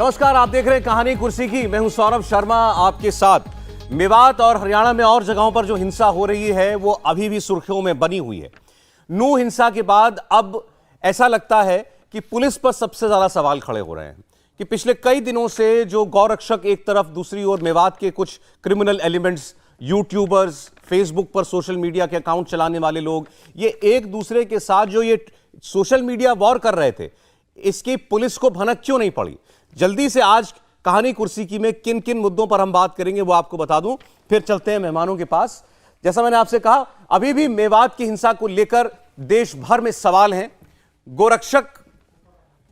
नमस्कार, आप देख रहे हैं कहानी कुर्सी की। मैं हूं सौरभ शर्मा आपके साथ। मेवात और हरियाणा में और जगहों पर जो हिंसा हो रही है वो अभी भी सुर्खियों में बनी हुई है। नूह हिंसा के बाद अब ऐसा लगता है कि पुलिस पर सबसे ज्यादा सवाल खड़े हो रहे हैं कि पिछले कई दिनों से जो गौरक्षक एक तरफ, दूसरी ओर मेवात के कुछ क्रिमिनल एलिमेंट्स, यूट्यूबर्स, फेसबुक पर सोशल मीडिया के अकाउंट चलाने वाले लोग, ये एक दूसरे के साथ जो ये सोशल मीडिया वॉर कर रहे थे, इसकी पुलिस को भनक क्यों नहीं पड़ी? जल्दी से आज कहानी कुर्सी की में किन किन मुद्दों पर हम बात करेंगे वो आपको बता दूं, फिर चलते हैं मेहमानों के पास। जैसा मैंने आपसे कहा, अभी भी मेवात की हिंसा को लेकर देश भर में सवाल हैं। गोरक्षक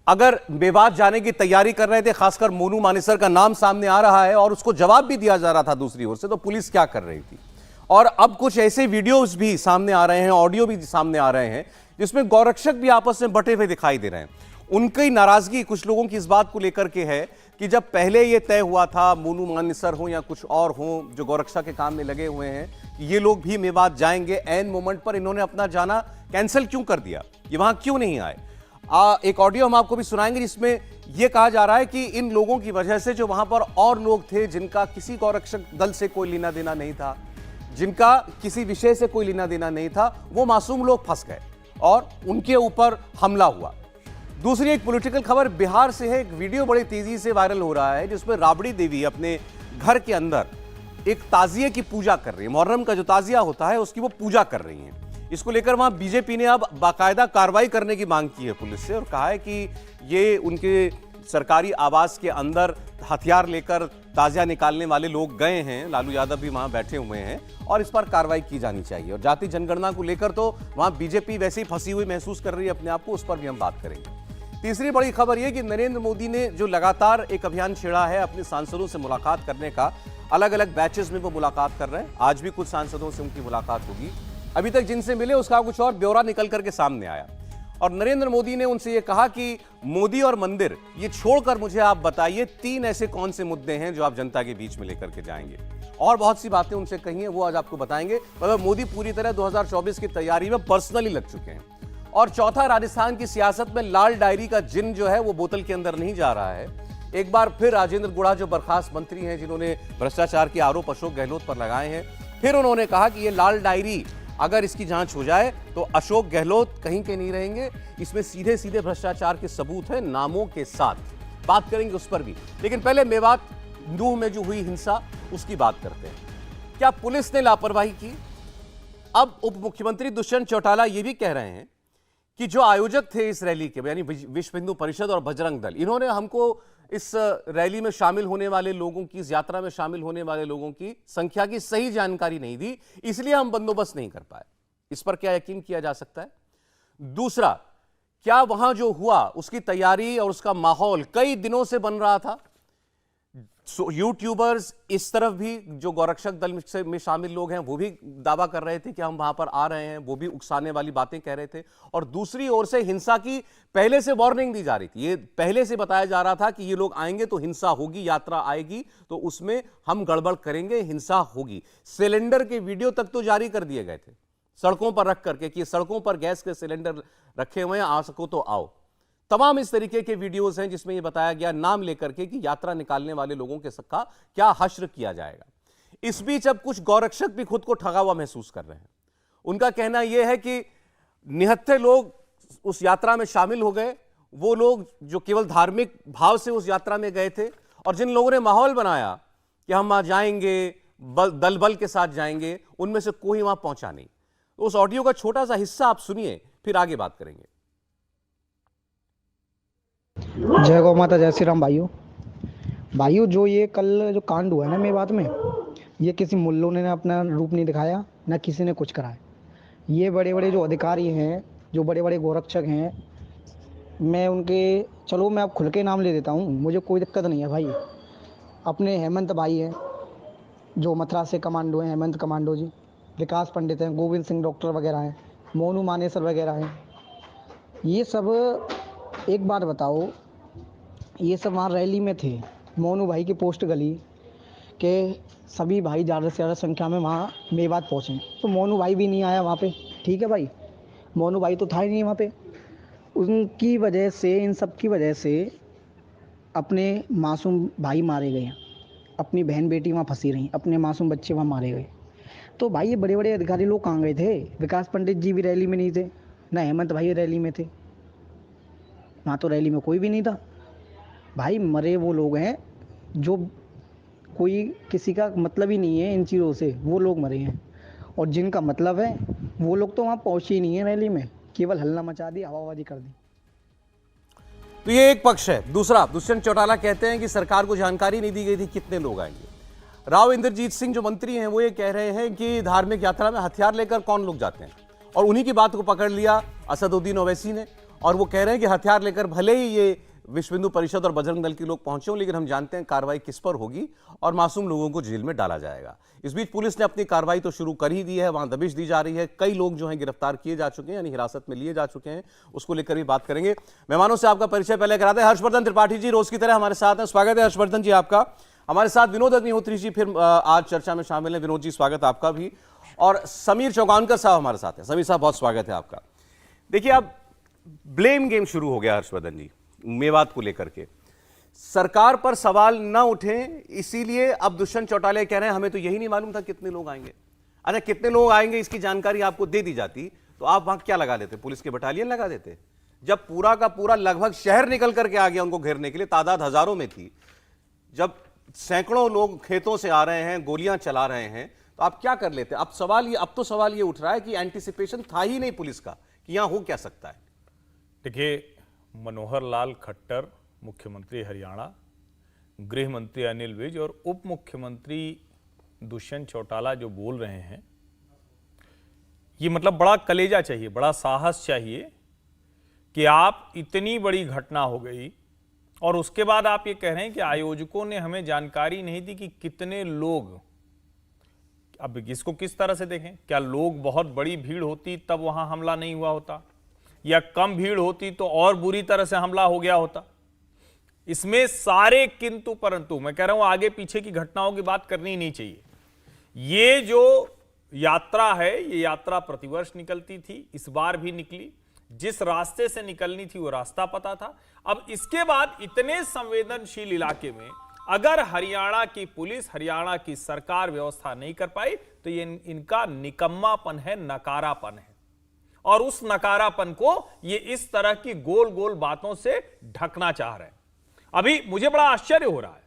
अगर मेवात जाने की तैयारी कर रहे थे, खासकर मोनू मानेसर का नाम सामने आ रहा है और उसको जवाब भी दिया जा रहा था दूसरी ओर से, तो पुलिस क्या कर रही थी? और अब कुछ ऐसे वीडियोस भी सामने आ रहे हैं, ऑडियो भी सामने आ रहे हैं, जिसमें गौरक्षक भी आपस में बटे हुए दिखाई दे रहे हैं। उनकी नाराजगी कुछ लोगों की इस बात को लेकर के है कि जब पहले यह तय हुआ था, मोनू मानेसर हो या कुछ और हो जो गौरक्षा के काम में लगे हुए हैं, ये लोग भी मेवात जाएंगे, एन मोमेंट पर इन्होंने अपना जाना कैंसिल क्यों कर दिया? ये वहां क्यों नहीं आए? एक ऑडियो हम आपको भी सुनाएंगे जिसमें यह कहा जा रहा है कि इन लोगों की वजह से जो वहां पर और लोग थे जिनका किसी गौरक्षक दल से कोई लेना देना नहीं था, जिनका किसी विषय से कोई लेना देना नहीं था, वो मासूम लोग फंस गए और उनके ऊपर हमला हुआ। दूसरी एक पॉलिटिकल खबर बिहार से है। एक वीडियो बड़ी तेजी से वायरल हो रहा है जिसमें राबड़ी देवी अपने घर के अंदर एक ताजिए की पूजा कर रही है। मुहर्रम का जो ताजिया होता है उसकी वो पूजा कर रही हैं। इसको लेकर वहां बीजेपी ने अब बाकायदा कार्रवाई करने की मांग की है पुलिस से और कहा है कि ये उनके सरकारी आवास के अंदर हथियार लेकर ताजिया निकालने वाले लोग गए हैं। लालू यादव भी वहां बैठे हुए हैं और इस पर कार्रवाई की जानी चाहिए। और जाति जनगणना को लेकर तो वहां बीजेपी वैसे ही फंसी हुई महसूस कर रही है अपने आप को, उस पर भी हम बात करेंगे। तीसरी बड़ी खबर यह कि नरेंद्र मोदी ने जो लगातार एक अभियान छेड़ा है अपने सांसदों से मुलाकात करने का, अलग अलग बैचेस में वो मुलाकात कर रहे हैं। आज भी कुछ सांसदों से उनकी मुलाकात होगी। अभी तक जिनसे मिले उसका कुछ और ब्यौरा निकल करके सामने आया और नरेंद्र मोदी ने उनसे ये कहा कि मोदी और मंदिर ये छोड़कर मुझे आप बताइए 3 ऐसे कौन से मुद्दे हैं जो आप जनता के बीच में लेकर के जाएंगे। और बहुत सी बातें उनसे कही हैं, वो आज आपको बताएंगे। मतलब मोदी पूरी तरह 2024 की तैयारी में पर्सनली लग चुके हैं। और चौथा, राजस्थान की सियासत में लाल डायरी का जिन जो है वो बोतल के अंदर नहीं जा रहा है। एक बार फिर राजेंद्र गुड़ा जो बर्खास्त मंत्री हैं, जिन्होंने भ्रष्टाचार के आरोप अशोक गहलोत पर लगाए हैं, फिर उन्होंने कहा कि ये लाल डायरी अगर इसकी जांच हो जाए तो अशोक गहलोत कहीं के नहीं रहेंगे। इसमें सीधे सीधे भ्रष्टाचार के सबूत हैं, नामों के साथ। बात करेंगे उस पर भी, लेकिन पहले मेवात नूह में जो हुई हिंसा उसकी बात करते हैं। क्या पुलिस ने लापरवाही की? अब उप मुख्यमंत्री दुष्यंत चौटाला ये भी कह रहे हैं कि जो आयोजक थे इस रैली के, यानी विश्व हिंदू परिषद और बजरंग दल, इन्होंने हमको इस रैली में शामिल होने वाले लोगों की, इस यात्रा में शामिल होने वाले लोगों की संख्या की सही जानकारी नहीं दी, इसलिए हम बंदोबस्त नहीं कर पाए। इस पर क्या यकीन किया जा सकता है? दूसरा, क्या वहां जो हुआ उसकी तैयारी और उसका माहौल कई दिनों से बन रहा था? यूट्यूबर्स इस तरफ भी जो गौरक्षक दल में शामिल लोग हैं वो भी दावा कर रहे थे कि हम वहां पर आ रहे हैं, वो भी उकसाने वाली बातें कह रहे थे। और दूसरी ओर से हिंसा की पहले से वार्निंग दी जा रही थी। ये पहले से बताया जा रहा था कि ये लोग आएंगे तो हिंसा होगी, यात्रा आएगी तो उसमें हम गड़बड़ करेंगे, हिंसा होगी। सिलेंडर के वीडियो तक तो जारी कर दिए गए थे सड़कों पर रख करके कि सड़कों पर गैस के सिलेंडर रखे हुए हैं, आ सको तो आओ। तमाम इस तरीके के वीडियोस हैं जिसमें यह बताया गया नाम लेकर के कि यात्रा निकालने वाले लोगों के सबका क्या हश्र किया जाएगा। इस बीच अब कुछ गौरक्षक भी खुद को ठगा हुआ महसूस कर रहे हैं। उनका कहना यह है कि निहत्थे लोग उस यात्रा में शामिल हो गए, वो लोग जो केवल धार्मिक भाव से उस यात्रा में गए थे, और जिन लोगों ने माहौल बनाया कि हम वहां जाएंगे, दल बल के साथ जाएंगे, उनमें से कोई वहां पहुंचा नहीं। तो उस ऑडियो का छोटा सा हिस्सा आप सुनिए, फिर आगे बात करेंगे। जय गौ माता, जय श्री राम। भाइयों, जो ये कल जो कांड हुआ है ना मेवात में, ये किसी मुल्लों ने अपना रूप नहीं दिखाया, ना किसी ने कुछ कराया। ये बड़े बड़े जो अधिकारी हैं, जो बड़े बड़े गोरक्षक हैं, मैं अब खुल के नाम ले देता हूँ, मुझे कोई दिक्कत नहीं है भाई। अपने हेमंत भाई हैं जो मथुरा से कमांडो हैं, हेमंत कमांडो जी, विकास पंडित हैं, गोविंद सिंह डॉक्टर वगैरह हैं, मोनू मानेसर वगैरह हैं। ये सब, एक बात बताओ, ये सब वहाँ रैली में थे। मोनू भाई की पोस्ट गली कि सभी भाई ज़्यादा से ज़्यादा संख्या में वहाँ मेवात पहुँचे, तो मोनू भाई भी नहीं आया वहाँ पे। ठीक है भाई, मोनू भाई तो था ही नहीं वहाँ पे। उनकी वजह से, इन सब की वजह से अपने मासूम भाई मारे गए हैं, अपनी बहन बेटी वहाँ फंसी रही, अपने मासूम बच्चे वहाँ मारे गए। तो भाई ये बड़े बड़े अधिकारी लोग कहाँ गए थे? विकास पंडित जी भी रैली में नहीं थे, ना हेमंत भाई रैली में थे, वहाँ तो रैली में कोई भी नहीं था। भाई मरे वो लोग हैं जो कोई किसी का मतलब ही नहीं है इन चीज़ों से, वो लोग मरे हैं। और जिनका मतलब है वो लोग तो वहाँ पहुँचे ही नहीं है रैली में, केवल हल्ला मचा दी, हवाबाजी कर दी। तो ये एक पक्ष है। दूसरा, दुष्यंत चौटाला कहते हैं कि सरकार को जानकारी नहीं दी गई थी कितने लोग आएंगे। राव इंद्रजीत सिंह जो मंत्री हैं वो ये कह रहे हैं कि धार्मिक यात्रा में हथियार लेकर कौन लोग जाते हैं, और उन्हीं की बात को पकड़ लिया असदुद्दीन ओवैसी ने, और वो कह रहे हैं कि हथियार लेकर भले ही ये विश्व हिंदू परिषद और बजरंग दल के लोग पहुंचे हों, लेकिन हम जानते हैं कार्रवाई किस पर होगी और मासूम लोगों को जेल में डाला जाएगा। इस बीच पुलिस ने अपनी कार्रवाई तो शुरू कर ही दी है, वहां दबिश दी जा रही है, कई लोग जो हैं गिरफ्तार किए जा चुके हैं, यानी हिरासत में लिए जा चुके हैं, उसको लेकर भी बात करेंगे। मेहमानों से आपका परिचय पहले कराते हैं। हर्षवर्धन त्रिपाठी जी रोज की तरह हमारे साथ हैं, स्वागत है हर्षवर्धन जी आपका। हमारे साथ विनोद अग्निहोत्री जी फिर आज चर्चा में शामिल है। विनोद जी स्वागत आपका भी। और समीर चौगानकर साहब हमारे साथ हैं। समीर साहब बहुत स्वागत है आपका। देखिए अब ब्लेम गेम शुरू हो गया हर्षवर्धन जी, मेवात को लेकर के सरकार पर सवाल न उठे, इसीलिए अब दुष्यंत चौटाला कह रहे हैं हमें तो यही नहीं मालूम था कितने लोग आएंगे। अच्छा, कितने लोग आएंगे इसकी जानकारी आपको दे दी जाती तो आप वहां क्या लगा देते? पुलिस के बटालियन लगा देते। जब पूरा का पूरा लगभग शहर निकल करके आ गया उनको घेरने के लिए, तादाद हजारों में थी, जब सैकड़ों लोग खेतों से आ रहे हैं, गोलियां चला रहे हैं, तो आप क्या कर लेते? अब तो सवाल ये उठ रहा है कि एंटीसिपेशन था ही नहीं पुलिस का कि यहां हो क्या सकता है। देखिए, मनोहर लाल खट्टर मुख्यमंत्री हरियाणा, गृह मंत्री अनिल विज और उप मुख्यमंत्री दुष्यंत चौटाला जो बोल रहे हैं, ये मतलब बड़ा कलेजा चाहिए, बड़ा साहस चाहिए कि आप इतनी बड़ी घटना हो गई और उसके बाद आप ये कह रहे हैं कि आयोजकों ने हमें जानकारी नहीं दी कि कितने लोग। अब इसको किस तरह से देखें? क्या लोग बहुत बड़ी भीड़ होती तब वहां हमला नहीं हुआ होता, या कम भीड़ होती तो और बुरी तरह से हमला हो गया होता? इसमें सारे किंतु परंतु, मैं कह रहा हूं आगे पीछे की घटनाओं की बात करनी ही नहीं चाहिए। ये जो यात्रा है, ये यात्रा प्रतिवर्ष निकलती थी, इस बार भी निकली। जिस रास्ते से निकलनी थी वो रास्ता पता था। अब इसके बाद इतने संवेदनशील इलाके में अगर हरियाणा की पुलिस, हरियाणा की सरकार व्यवस्था नहीं कर पाई तो ये इनका निकम्मापन है, नकारापन है। और उस नकारापन को ये इस तरह की गोल गोल बातों से ढकना चाह रहे हैं। अभी मुझे बड़ा आश्चर्य हो रहा है,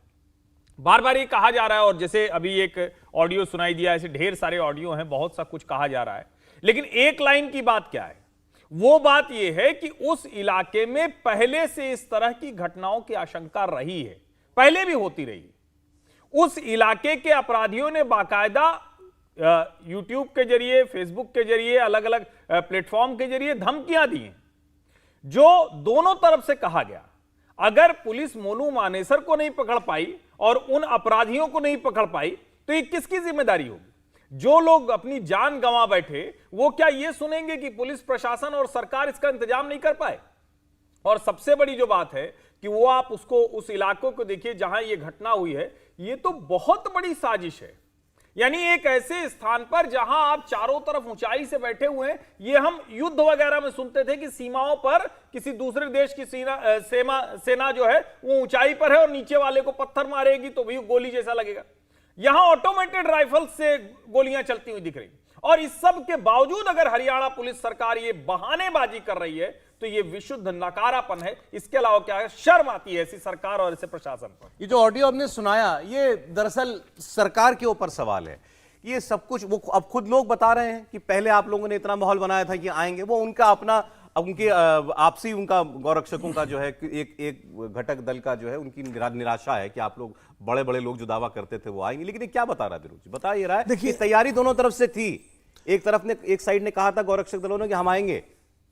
बार बार ये कहा जा रहा है, और जैसे अभी एक ऑडियो सुनाई दिया, ऐसे ढेर सारे ऑडियो हैं, बहुत सा कुछ कहा जा रहा है, लेकिन एक लाइन की बात क्या है? वो बात यह है कि उस इलाके में पहले से इस तरह की घटनाओं की आशंका रही है, पहले भी होती रही। उस इलाके के अपराधियों ने बाकायदा यूट्यूब के जरिए, फेसबुक के जरिए, अलग अलग प्लेटफॉर्म के जरिए धमकियां दी हैं, जो दोनों तरफ से कहा गया अगर पुलिस मोनू मानेसर को नहीं पकड़ पाई और उन अपराधियों को नहीं पकड़ पाई तो ये किसकी जिम्मेदारी होगी? जो लोग अपनी जान गंवा बैठे वो क्या ये सुनेंगे कि पुलिस प्रशासन और सरकार इसका इंतजाम नहीं कर पाए? और सबसे बड़ी जो बात है कि वो आप उस इलाकों को देखिए जहां ये घटना हुई है, ये तो बहुत बड़ी साजिश है। यानी एक ऐसे स्थान पर जहां आप चारों तरफ ऊंचाई से बैठे हुए हैं, ये हम युद्ध वगैरह में सुनते थे कि सीमाओं पर किसी दूसरे देश की सेना जो है वो ऊंचाई पर है और नीचे वाले को पत्थर मारेगी तो भी गोली जैसा लगेगा। यहां ऑटोमेटेड राइफल से गोलियां चलती हुई दिख रही। और इस सब के बावजूद अगर हरियाणा पुलिस सरकार ये बहानेबाजी कर रही है तो ये विशुद्ध नकारापन है। इसके अलावा क्या है? शर्म आती है ऐसी सरकार और ऐसे प्रशासन पर। ये जो ऑडियो हमने सुनाया, ये दरअसल सरकार के ऊपर सवाल है। ये सब कुछ वो अब खुद लोग बता रहे हैं कि पहले आप लोगों ने इतना माहौल बनाया था कि आएंगे, वो उनका अपना, उनके आपसी, उनका गौरक्षकों का जो है एक घटक दल का जो है उनकी निराशा है कि आप लोग बड़े बड़े लोग जो दावा करते थे वो आएंगे। लेकिन ये क्या बता रहा है विरोध जी? बता ये रहा है देखिए, तैयारी दोनों तरफ से थी। एक साइड ने कहा था गौरक्षक दलों ने कि हम आएंगे,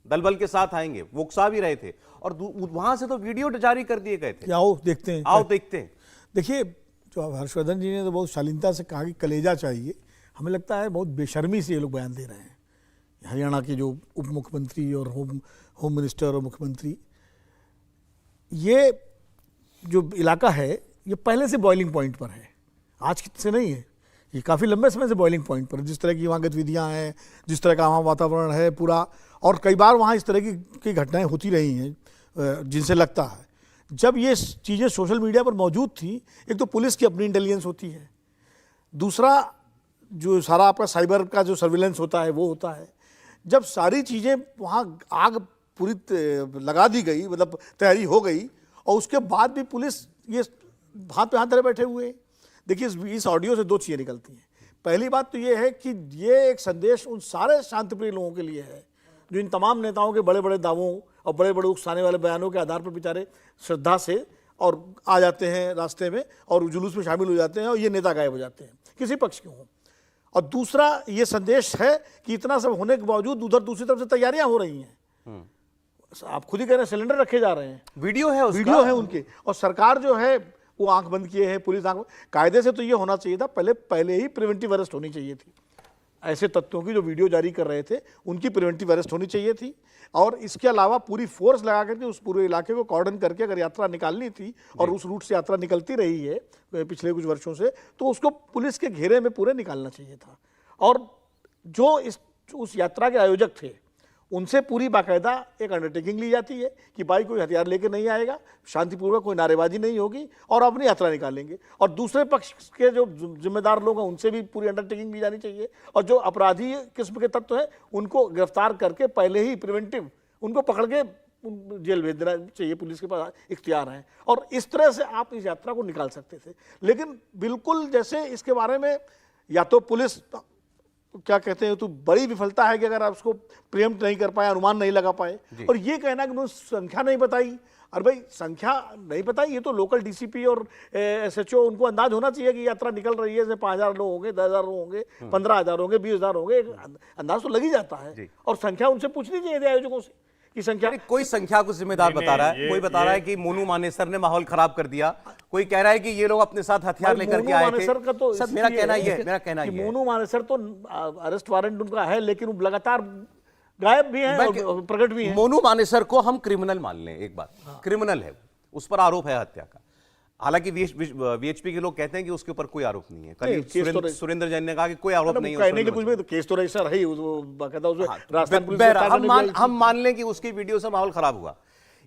दल बल के साथ आएंगे, वो उकसा भी रहे थे, और वहां से तो वीडियो जारी कर दिए गए थे। आओ देखते हैं, आओ देखते हैं। देखिए, जो हर्षवर्धन जी ने तो बहुत शालीनता से कहा कि कलेजा चाहिए, हमें लगता है बहुत बेशर्मी से ये लोग बयान दे रहे हैं। हरियाणा के जो उप मुख्यमंत्री और होम मिनिस्टर और मुख्यमंत्री, ये जो इलाका है ये पहले से बॉइलिंग पॉइंट पर है, आज से नहीं है, ये काफ़ी लंबे समय से बॉइलिंग पॉइंट पर। जिस तरह की वहाँ गतिविधियाँ हैं, जिस तरह का वहाँ वातावरण है पूरा, और कई बार वहाँ इस तरह की घटनाएं होती रही हैं जिनसे लगता है जब ये चीज़ें सोशल मीडिया पर मौजूद थी, एक तो पुलिस की अपनी इंटेलिजेंस होती है, दूसरा जो सारा आपका साइबर का जो सर्विलेंस होता है वो होता है। जब सारी चीज़ें वहाँ आग पूरी लगा दी गई, मतलब तैयारी हो गई, और उसके बाद भी पुलिस ये हाथ पे हाथ धरे बैठे हुए हैं। देखिए इस ऑडियो से दो चीज़ें निकलती हैं। पहली बात तो ये है कि ये एक संदेश उन सारे शांतिप्रिय लोगों के लिए है जो इन तमाम नेताओं के बड़े बड़े दावों और बड़े बड़े उकसाने वाले बयानों के आधार पर बेचारे श्रद्धा से और आ जाते हैं रास्ते में और जुलूस में शामिल हो जाते हैं और ये नेता गायब हो जाते हैं, किसी पक्ष के हों। और दूसरा ये संदेश है कि इतना सब होने के बावजूद उधर दूसरी तरफ से तैयारियां हो रही हैं। आप खुद ही कह रहे हैं सिलेंडर रखे जा रहे हैं, वीडियो है उसका। वीडियो है उनके, और सरकार जो है वो आंख बंद किए है, पुलिस आंख। कायदे से तो ये होना चाहिए था, पहले ही प्रिवेंटिव अरेस्ट होनी चाहिए थी। ऐसे तत्वों की जो वीडियो जारी कर रहे थे उनकी प्रिवेंटिव अरेस्ट होनी चाहिए थी। और इसके अलावा पूरी फोर्स लगा करके उस पूरे इलाके को कॉर्डन करके अगर यात्रा निकालनी थी और उस रूट से यात्रा निकलती रही है पिछले कुछ वर्षों से, तो उसको पुलिस के घेरे में पूरे निकालना चाहिए था। और जो उस यात्रा के आयोजक थे उनसे पूरी बाकायदा एक अंडरटेकिंग ली जाती है कि भाई कोई हथियार लेकर नहीं आएगा, शांतिपूर्वक कोई नारेबाजी नहीं होगी और अपनी यात्रा निकालेंगे। और दूसरे पक्ष के जो जिम्मेदार लोग हैं उनसे भी पूरी अंडरटेकिंग ली जानी चाहिए, और जो अपराधी किस्म के तत्व हैं उनको गिरफ्तार करके पहले ही प्रिवेंटिव उनको पकड़ के जेल भेज देना चाहिए, पुलिस के पास इख्तियार हैं। और इस तरह से आप इस यात्रा को निकाल सकते थे। लेकिन बिल्कुल जैसे इसके बारे में या तो पुलिस क्या कहते हैं तो बड़ी विफलता है कि अगर आप उसको प्रिएम्प्ट नहीं कर पाए, अनुमान नहीं लगा पाए, और ये कहना कि उन्होंने संख्या नहीं बताई। अरे भाई संख्या नहीं बताई, ये तो लोकल डीसीपी और एसएचओ उनको अंदाज होना चाहिए कि यात्रा निकल रही है, 5,000 लोग होंगे, 10,000 लोग होंगे, 15,000 होंगे, 20,000 होंगे, अंदाज तो लग ही जाता है। और संख्या उनसे पूछनी चाहिए थी आयोजकों से कि संख्या। कोई संख्या को जिम्मेदार बता रहा है, कोई बता रहा है कि मोनू मानेसर ने माहौल खराब कर दिया, कोई कह रहा है कि ये लोग अपने साथ हथियार लेकर के आए थे। तो सर मेरा कहना ये है मोनू मानेसर तो अरेस्ट वारंट उनका है, लेकिन वो लगातार गायब भी हैं और प्रकट भी हैं। मोनू मानेसर को हम क्रिमिनल मान लें एक बात, क्रिमिनल है, उस पर आरोप है हत्या का। हालांकि वीएचपी के लोग कहते हैं कि उसके ऊपर कोई आरोप नहीं है। कल सुरेंद्र जैन ने कहा कि कोई आरोप नहीं है, कुछ भी तो केस तो रजिस्टर है ही, हम मान लें कि उसकी वीडियो से माहौल खराब हुआ।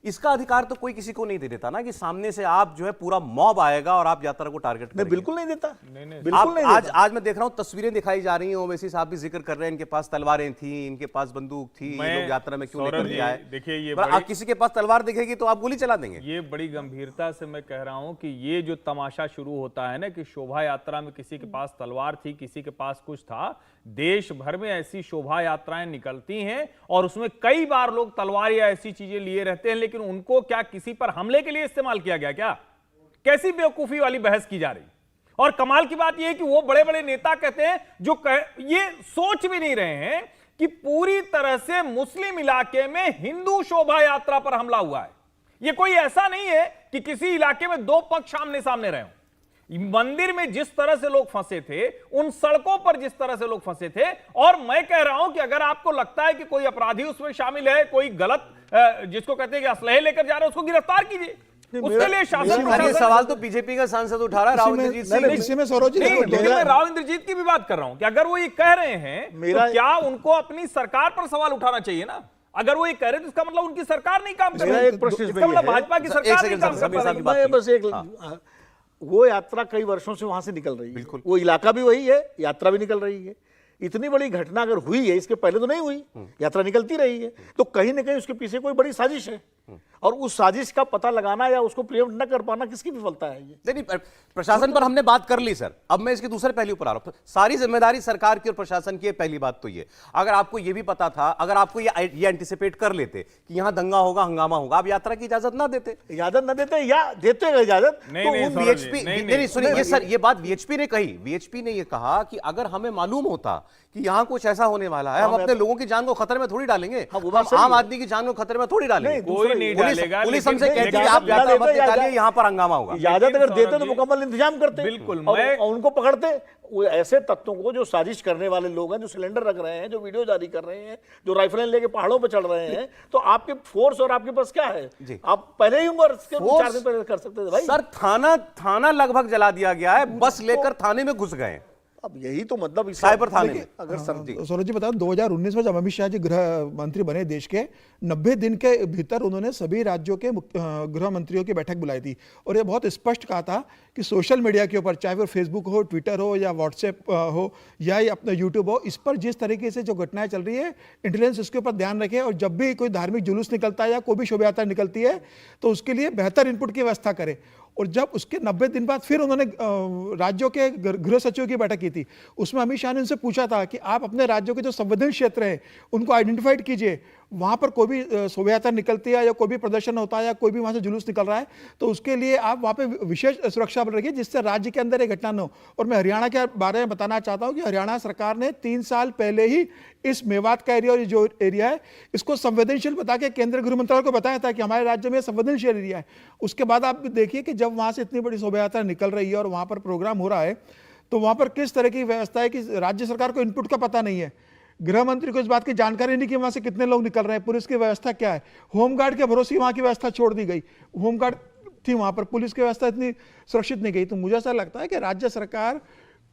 इसका अधिकार तो कोई किसी को नहीं दे देता ना कि सामने से आप जो है पूरा मॉब आएगा और आप यात्रा को टारगेट करेंगे। बिल्कुल नहीं देता, बिल्कुल नहीं। आज मैं देख रहा हूं तस्वीरें दिखाई जा रही हैं, ओवैसी साहब भी जिक्र कर रहे हैं इनके पास तलवारें थी, इनके पास बंदूक थी, ये लोग यात्रा में क्यों लेकर के आए। देखिए ये आप किसी के पास तलवार दिखेगी तो आप गोली चला देंगे। ये बड़ी गंभीरता से मैं कह रहा हूं कि ये जो तमाशा शुरू होता है ना कि शोभा यात्रा में किसी के पास तलवार थी, किसी के पास कुछ था। देश भर में ऐसी शोभा यात्राएं निकलती हैं और उसमें कई बार लोग तलवार या ऐसी चीजें लिए रहते हैं, लेकिन उनको क्या किसी पर हमले के लिए इस्तेमाल किया गया क्या? कैसी बेवकूफी वाली बहस की जा रही। और कमाल की बात यह है कि वो बड़े बड़े नेता कहते हैं जो ये सोच भी नहीं रहे हैं कि पूरी तरह से मुस्लिम इलाके में हिंदू शोभा यात्रा पर हमला हुआ है। ये कोई ऐसा नहीं है कि किसी इलाके में दो पक्ष आमने सामने रहे हों। मंदिर में जिस तरह से लोग फंसे थे, उन सड़कों पर जिस तरह से लोग फंसे थे, और मैं कह रहा हूं कि अगर आपको लगता है कि कोई अपराधी उसमें शामिल है, कोई गलत जिसको कहते हैं कि असलहे लेकर जा रहा है, उसको गिरफ्तार कीजिए। उसके लिए शासन सवाल तो बीजेपी का सांसद उठा रहा है, राव इंद्रजीत सिंह। मैं राव इंद्रजीत की भी बात कर रहा हूं कि अगर वो ये कह रहे हैं तो क्या उनको अपनी सरकार पर सवाल उठाना चाहिए ना। अगर वो ये कह रहे तो इसका मतलब उनकी सरकार नहीं काम कर रही, इसका मतलब भाजपा की सरकार नहीं काम कर रही। बस एक वो यात्रा कई वर्षों से वहां से निकल रही है, वो इलाका भी वही है, यात्रा भी निकल रही है। इतनी बड़ी घटना अगर हुई है, इसके पहले तो नहीं हुई, यात्रा निकलती रही है, तो कहीं ना कहीं उसके पीछे कोई बड़ी साजिश है। और उस साजिश का पता लगाना या उसको प्रिएम्प्ट न कर पाना किसकी विफलता है? ये नहीं, प्रशासन पर हमने बात कर ली सर। अब मैं इसके दूसरे पहलू पर आ रहा हूं। सारी जिम्मेदारी सरकार की और प्रशासन की है। पहली बात तो ये, अगर आपको ये भी पता था, अगर आपको ये एंटिसिपेट कर लेते कि यहां दंगा होगा, हंगामा होगा, आप यात्रा की इजाजत ना देते या देते इजाजत। नहीं सुनिए, ये सर ये बात वीएचपी ने कही। वीएचपी ने ये कहा कि अगर हमें मालूम होता कि यहां कुछ ऐसा होने वाला है, हम अपने लोगों की जान को खतरे में थोड़ी डालेंगे, आम आदमी की जान को खतरे में थोड़ी डालेंगे। पुलिस हमसे कहती है आप यात्रा मत निकालिए, यहाँ पर हंगामा होगा। इजाजत अगर देते तो मुकम्मल इंतजाम करते, बिल्कुल, और उनको पकड़ते। ऐसे तत्वों को जो साजिश करने वाले लोग हैं, जो सिलेंडर रख रहे हैं, जो वीडियो जारी कर रहे हैं, जो राइफलें लेके पहाड़ों पर चढ़ रहे हैं, तो आपके फोर्स और आपके पास क्या है? आप पहले ही उनको 4 दिन पहले कर सकते थे भाई। सर थाना लगभग जला दिया गया है, बस लेकर थाने में घुस गए। अब यही तो मतलब साइबर थाने में अगर सौरभ जी बताओ 2019 में जब अमित शाह जी गृह मंत्री बने देश के 90 दिन के भीतर उन्होंने सभी राज्यों के गृह मंत्रियों की बैठक बुलाई थी और ये बहुत स्पष्ट कहा था कि सोशल मीडिया के ऊपर, चाहे वो फेसबुक हो, ट्विटर हो या व्हाट्सएप हो या अपना यूट्यूब हो, इस पर जिस तरीके से जो घटनाएं चल रही है, इंटेलिजेंस इसके ऊपर ध्यान रखे और जब भी कोई धार्मिक जुलूस निकलता है या कोई भी शोभा यात्रा निकलती है तो उसके लिए बेहतर इनपुट की व्यवस्था करे। और जब उसके 90 दिन बाद फिर उन्होंने राज्यों के गृह सचिवों की बैठक की थी, उसमें अमित शाह ने उनसे पूछा था कि आप अपने राज्यों के जो संवेदनशील क्षेत्र हैं उनको आइडेंटिफाइड कीजिए, वहाँ पर कोई भी शोभा यात्रा निकलती है या कोई भी प्रदर्शन होता है या कोई भी वहाँ से जुलूस निकल रहा है तो उसके लिए आप वहाँ पे विशेष सुरक्षा बल रखिए जिससे राज्य के अंदर ये घटना न हो। और मैं हरियाणा के बारे में बताना चाहता हूँ कि हरियाणा सरकार ने 3 साल पहले ही इस मेवात का एरिया और जो एरिया है इसको संवेदनशील बता के केंद्रीय गृह मंत्रालय को बताया था कि हमारे राज्य में संवेदनशील एरिया है। उसके बाद आप देखिए कि जब वहाँ से इतनी बड़ी शोभा यात्रा निकल रही है और वहाँ पर प्रोग्राम हो रहा है तो वहाँ पर किस तरह की व्यवस्था है कि राज्य सरकार को इनपुट का पता नहीं है, गृह मंत्री को इस बात की जानकारी नहीं कि वहाँ से कितने लोग निकल रहे हैं, पुलिस की व्यवस्था क्या है, होमगार्ड के भरोसे वहाँ की व्यवस्था छोड़ दी गई, होमगार्ड थी वहाँ पर, पुलिस की व्यवस्था इतनी सुरक्षित नहीं गई। तो मुझे ऐसा लगता है कि राज्य सरकार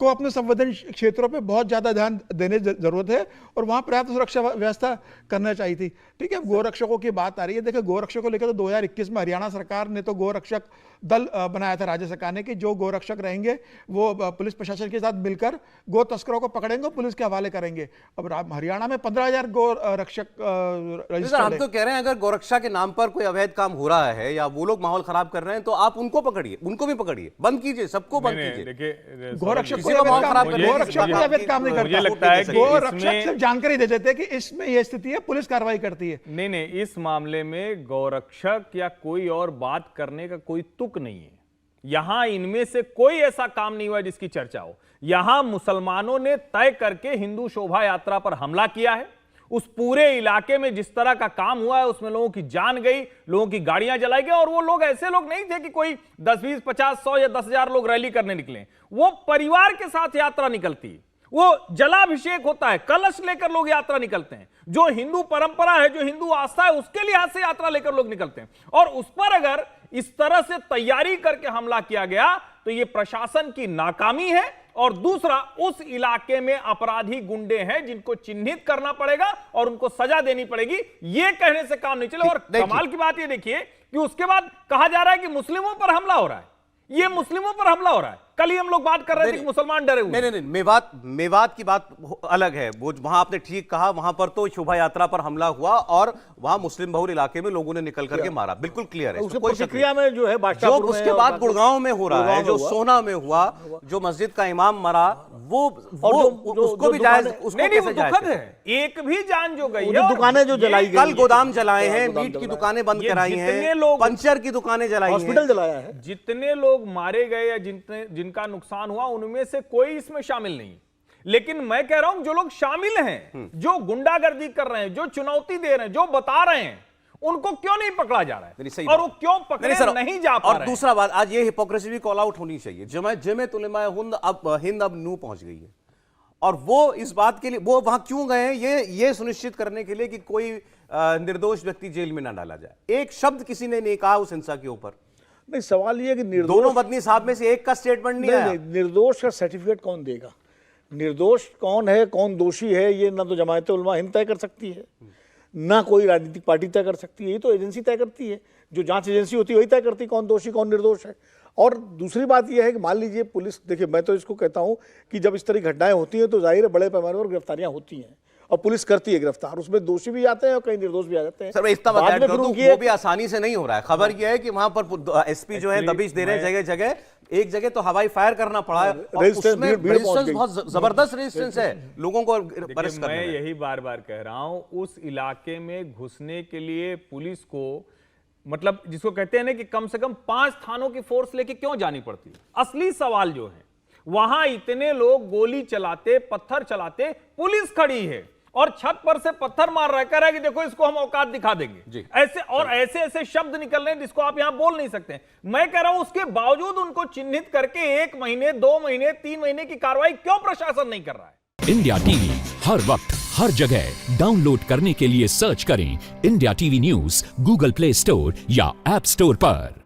को अपने संवेदनशील क्षेत्रों पे बहुत ज़्यादा ध्यान देने जरूरत है और वहाँ पर्याप्त सुरक्षा व्यवस्था करना चाहिए थी। ठीक है, गोरक्षकों की बात आ रही है। देखिए, गोरक्षकों को लेकर तो 2021 में हरियाणा सरकार ने तो गोरक्षक दल बनाया था राज्य सरकार ने कि जो गोरक्षक रहेंगे वो पुलिस प्रशासन के साथ मिलकर गो तस्करों को पकड़ेंगे, पुलिस के हवाले करेंगे। अब हरियाणा में 15,000 गोरक्षक रजिस्टर्ड हम तो कह रहे हैं अगर गोरक्षा के नाम पर कोई अवैध काम हो रहा है या वो लोग माहौल खराब कर रहे हैं तो आप उनको पकड़िए, उनको भी पकड़िए, बंद कीजिए, सबको बंद कीजिए। देखिए, गोरक्षक किसी का माहौल खराब कर गोरक्षक कोई अवैध काम नहीं मुझे करता। लगता है कि गोरक्षक सिर्फ जानकारी दे देते हैं कि इसमें यह स्थिति है, पुलिस कार्रवाई करती है। नहीं, इस मामले में गौरक्षक या कोई और बात करने का कोई तुक नहीं है। यहां इनमें से कोई ऐसा काम नहीं हुआ जिसकी चर्चा हो। यहां मुसलमानों ने तय करके हिंदू शोभा यात्रा पर हमला किया है। उस पूरे इलाके में जिस तरह का काम हुआ है उसमें लोगों की जान गई, लोगों की गाड़ियां जलाई गई और वो लोग ऐसे लोग नहीं थे कि कोई 10, 20, 50, 100 या 10,000 लोग रैली करने निकले। वो परिवार के साथ यात्रा निकलती है, वो जलाभिषेक होता है, कलश लेकर लोग यात्रा निकलते हैं। जो हिंदू परंपरा है, जो हिंदू आस्था है, उसके लिहाज से यात्रा लेकर लोग निकलते हैं। और उस पर अगर इस तरह से तैयारी करके हमला किया गया तो यह प्रशासन की नाकामी है। और दूसरा, उस इलाके में अपराधी गुंडे हैं जिनको चिन्हित करना पड़ेगा और उनको सजा देनी पड़ेगी। यह कहने से काम नहीं चले। और कमाल की बात यह देखिए कि उसके बाद कहा जा रहा है कि मुस्लिमों पर हमला हो रहा है। ये मुस्लिमों पर हमला हो रहा है। कल ही हम लोग बात कर रहे थे कि मुसलमान डरे हुए। नहीं, मेवात की बात अलग है। वो वहां आपने ठीक कहा, वहां पर तो शोभा यात्रा पर हमला हुआ और वहां मुस्लिम बहुल इलाके में लोगों ने निकल करके मारा, बिल्कुल क्लियर है। उसके प्रतिक्रिया में जो है जो उसके बाद गुड़गांव में हो रहा है, जो सोना में हुआ, जो मस्जिद का इमाम मरा, वो उसको भी जायज, उसको कैसे दुखद है। एक भी जान जो गई है, दुकानें जो जलाई गई, कल गोदाम जलाए हैं, मीट की दुकानें बंद कराई हैं, पंचर की दुकानें जलाई हैं, हॉस्पिटल जलाया है। जितने लोग मारे गए या जिनका नुकसान हुआ उनमें से कोई इसमें शामिल नहीं। लेकिन मैं कह रहा हूं जो लोग शामिल हैं, जो गुंडागर्दी कर रहे हैं, जो चुनौती दे रहे हैं, जो बता रहे हैं, उनको क्यों नहीं पकड़ा जा रहा है और वो क्यों पकड़े नहीं जा पा रहे हैं। और दूसरा बात, आज ये हिपोक्रेसी भी कॉल आउट होनी चाहिए। जमात उलेमा हिंद अब नू पहुंच गई है और वो इस बात के लिए वो वहां क्यों गए हैं, ये सुनिश्चित करने के लिए कि कोई निर्दोष व्यक्ति जेल में ना डाला जाए। एक शब्द किसी ने नहीं कहा उस हिंसा के ऊपर। नहीं, सवाल ये है कि दोनों बदनी साहब में से एक का स्टेटमेंट नहीं आया। निर्दोष का सर्टिफिकेट कौन देगा? निर्दोष कौन है, कौन दोषी है, ये ना तो जमात उलमा हिंद तय कर सकती है, ना कोई राजनीतिक पार्टी तय कर सकती है। ये तो एजेंसी तय करती है, जो जांच एजेंसी होती है वही तय करती है कौन दोषी कौन निर्दोष है। और दूसरी बात यह है कि मान लीजिए पुलिस, देखिए मैं तो इसको कहता हूं कि जब इस तरह की घटनाएं होती हैं तो जाहिर है बड़े पैमाने पर गिरफ्तारियां होती हैं और पुलिस करती है गिरफ्तार, उसमें दोषी भी आते हैं और कई निर्दोष भी आ जाते हैं। सर, इतना बता दूं, वो भी आसानी से नहीं हो रहा है। खबर यह है कि वहां पर एसपी जो है दबिश दे रहे हैं जगह जगह। एक जगह तो हवाई फायर करना पड़ा है और उसमें रेजिस्टेंस बहुत जबरदस्त रेजिस्टेंस है लोगों को अरेस्ट करने में। मैं यही बार बार कह रहा हूं, उस इलाके में घुसने के लिए पुलिस को, मतलब जिसको कहते हैं ना कि कम से कम 5 थानों की फोर्स लेके क्यों जानी पड़ती है। असली सवाल जो है, वहां इतने लोग गोली चलाते, पत्थर चलाते, पुलिस खड़ी है और छत पर से पत्थर मार रहा है, कह रहा है कि देखो इसको हम औकात दिखा देंगे। ऐसे और ऐसे ऐसे शब्द निकल रहे हैं जिसको आप यहां बोल नहीं सकते। मैं कह रहा हूं उसके बावजूद उनको चिन्हित करके 1 महीने, 2 महीने, 3 महीने की कार्रवाई क्यों प्रशासन नहीं कर रहा है। इंडिया टीवी हर वक्त हर जगह डाउनलोड करने के लिए सर्च करें India TV news Google play store या ऐप स्टोर पर।